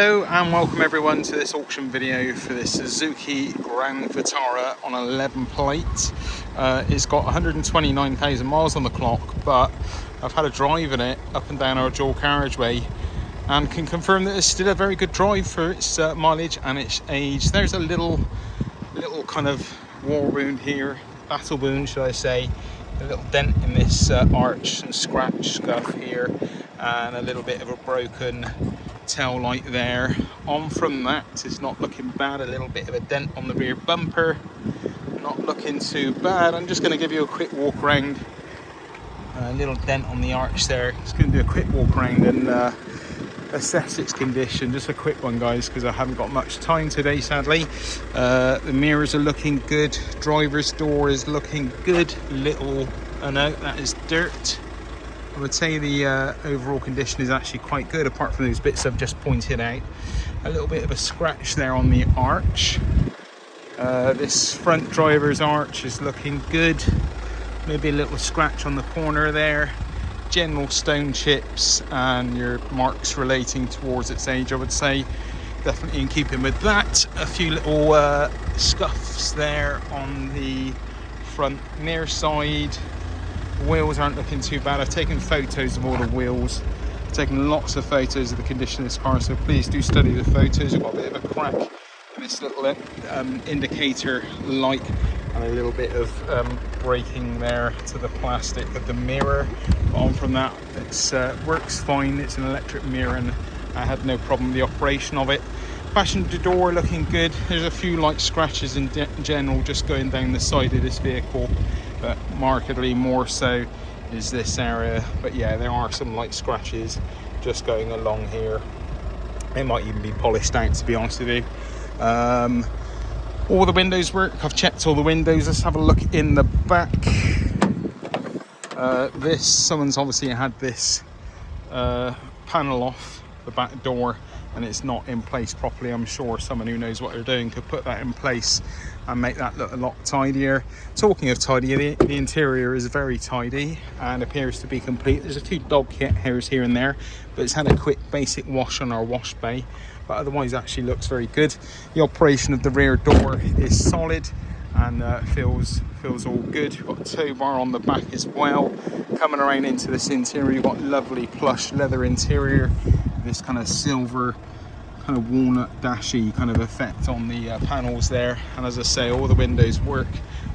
Hello and welcome everyone to this auction video for this Suzuki Grand Vitara on 11 plate. It's got 129,000 miles on the clock, but I've had a drive in it up and down our dual carriageway and can confirm that it's still a very good drive for its mileage and its age. There's a little kind of war wound here, battle wound should I say, a little dent in this arch and scratch scuff here, and a little bit of a broken tail light there. On from that, it's not looking bad. A little bit of a dent on the rear bumper, not looking too bad. I'm just going to give you a quick walk around. A little dent on the arch there. Just going to do a quick walk around and assess its condition. Just a quick one, guys, because I haven't got much time today, sadly. The mirrors are looking good. Driver's door is looking good. Oh no, that is dirt. I would say the overall condition is actually quite good, apart from those bits I've just pointed out. A little bit of a scratch there on the arch. This front driver's arch is looking good. Maybe a little scratch on the corner there. General stone chips and your marks relating towards its age, I would say. Definitely in keeping with that. A few little scuffs there on the front near side. Wheels aren't looking too bad. I've taken photos of all the wheels. I've taken lots of photos of the condition of this car, so please do study the photos. I've got a bit of a crack in this little indicator light and a little bit of breaking there to the plastic of the mirror. But on from that, it works fine. It's an electric mirror and I had no problem with the operation of it. Passenger door looking good. There's a few light scratches in general just going down the side of this vehicle, but markedly more so is this area. But yeah, there are some light scratches just going along here. It might even be polished out, to be honest with you. All the windows work. I've checked all the windows. Let's have a look in the back. Someone's obviously had this panel off the back door and it's not in place properly. I'm sure someone who knows what they're doing could put that in place and make that look a lot tidier. Talking of tidy, the interior is very tidy and appears to be complete. There's a few dog hairs here and there, but it's had a quick basic wash on our wash bay, but otherwise actually looks very good. The operation of the rear door is solid and feels all good. You've got a tow bar on the back as well. Coming around into this interior, you've got lovely plush leather interior, this kind of silver kind of walnut dashy kind of effect on the panels there. And as I say, all the windows work,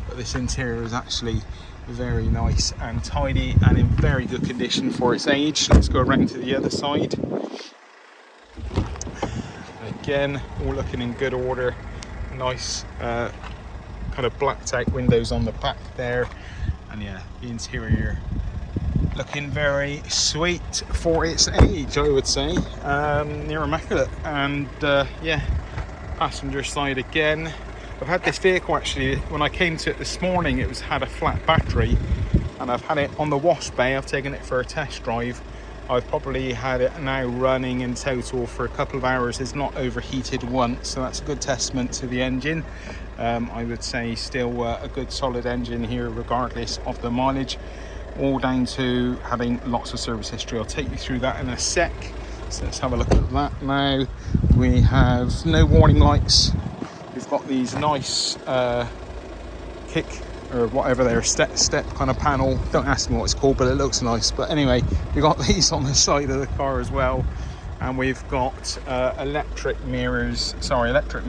but this interior is actually very nice and tidy and in very good condition for its age. Let's go around to the other side. Again, all looking in good order. Nice kind of blacked out windows on the back there, and yeah, the interior looking very sweet for its age, I would say. Near immaculate. And yeah, passenger side again. I've had this vehicle actually, when I came to it this morning, it had a flat battery, and I've had it on the wash bay. I've taken it for a test drive. I've probably had it now running in total for a couple of hours. It's not overheated once, so that's a good testament to the engine. I would say still a good solid engine here regardless of the mileage, all down to having lots of service history. I'll take you through that in a sec. So let's have a look at that now. We have no warning lights. We've got these nice kick or whatever they're step kind of panel. Don't ask me what it's called, but it looks nice. But anyway, we've got these on the side of the car as well, and we've got electric mirrors, electric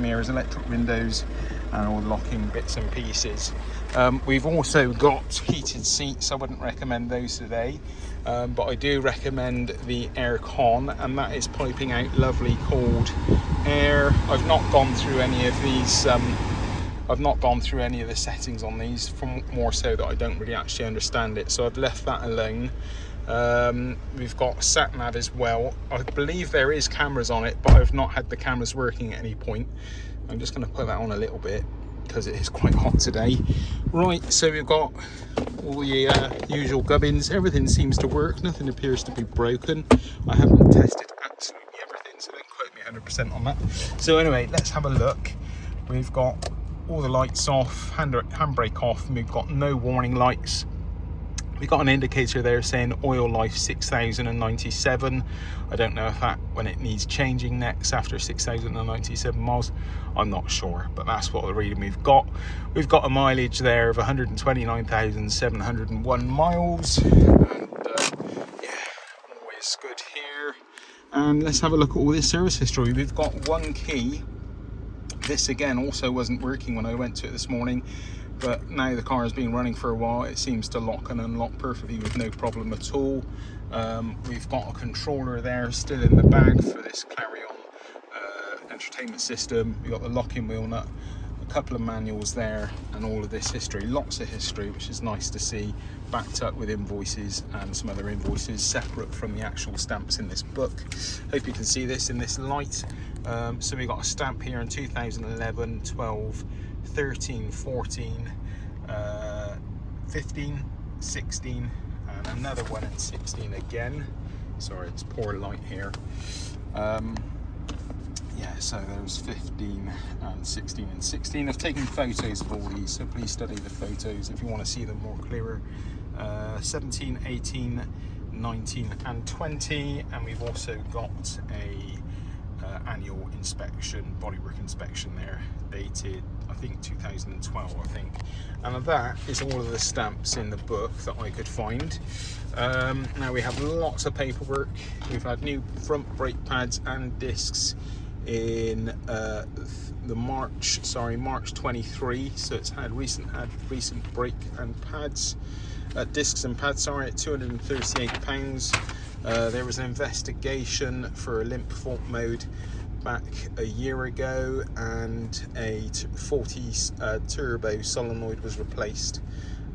windows, and all locking bits and pieces. We've also got heated seats. I wouldn't recommend those today, but I do recommend the air con, and that is piping out lovely cold air. I've not gone through any of these I've not gone through any of the settings on these, from more so that I don't really actually understand it, so I've left that alone. We've got sat nav as well. I believe there is cameras on it, but I've not had the cameras working at any point. I'm just going to put that on a little bit because it is quite hot today. Right, so we've got all the usual gubbins. Everything seems to work, nothing appears to be broken. I haven't tested absolutely everything, so don't quote me 100% on that. So anyway, let's have a look. We've got all the lights off, handbrake off, and we've got no warning lights. We got an indicator there saying oil life 6,097. I don't know if that when it needs changing next after 6,097 miles. I'm not sure, but that's what the reading we've got. We've got a mileage there of 129,701 miles. And yeah, always good here. And let's have a look at all this service history. We've got one key. This again also wasn't working when I went to it this morning, but now the car has been running for a while. It seems to lock and unlock perfectly with no problem at all. We've got a controller there still in the bag for this Clarion entertainment system. We've got the locking wheel nut, a couple of manuals there, and all of this history, lots of history, which is nice to see, backed up with invoices and some other invoices separate from the actual stamps in this book. Hope you can see this in this light. So we got a stamp here in 2011, 12, 13, 14, 15, 16, and another one in 16 again. Sorry, it's poor light here. Yeah, so there's 15 and 16 and 16. I've taken photos of all these, so please study the photos if you want to see them more clearer. 17, 18, 19 and 20, and we've also got a annual inspection, bodywork inspection there, dated I think 2012, I think. And that is all of the stamps in the book that I could find. Now we have lots of paperwork. We've had new front brake pads and discs in March 23, so it's had recent brake and pads, discs and pads, sorry, at £238. There was an investigation for a limp fault mode back a year ago, and a 40 turbo solenoid was replaced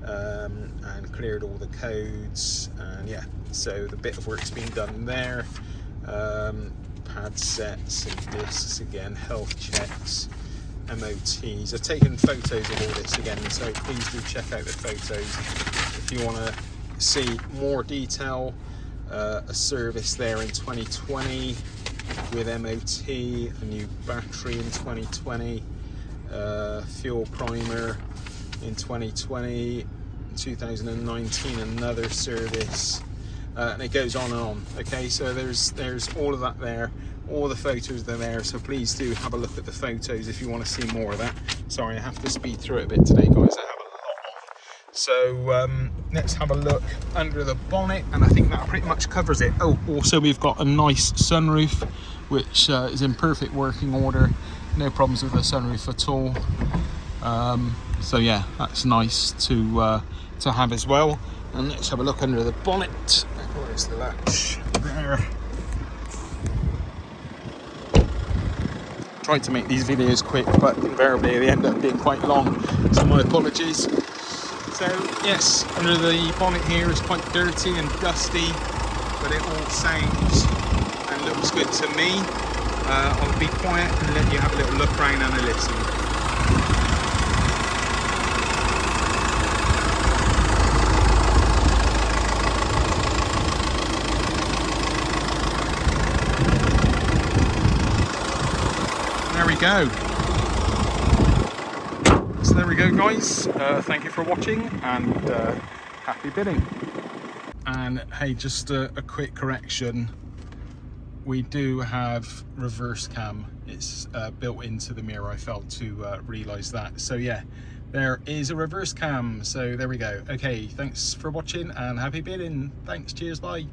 and cleared all the codes, and yeah, so the bit of work's been done there. Pad sets and discs again, health checks, MOTs. I've taken photos of all this again, so please do check out the photos if you want to see more detail. A service there in 2020 with MOT, a new battery in 2020, fuel primer in 2020, 2019 another service, and it goes on and on. Okay, so there's all of that there, all the photos are there, so please do have a look at the photos if you want to see more of that. Sorry, I have to speed through it a bit today, guys. I have a lot on. So let's have a look under the bonnet, and I think that pretty much covers it. Oh, also we've got a nice sunroof, which is in perfect working order, no problems with the sunroof at all. So yeah, that's nice to have as well. And let's have a look under the bonnet. Where's the latch? There. Tried to make these videos quick, but invariably they end up being quite long, so my apologies. So yes, under the bonnet here is quite dirty and dusty, but it all sounds and looks good to me. I'll be quiet and let you have a little look around and a listen. There we go. So there we go, guys. Thank you for watching, and happy bidding. And hey, just a quick correction. We do have reverse cam. It's built into the mirror. I failed to realise that. So yeah, there is a reverse cam. So there we go. Okay, thanks for watching and happy bidding. Thanks, cheers, bye.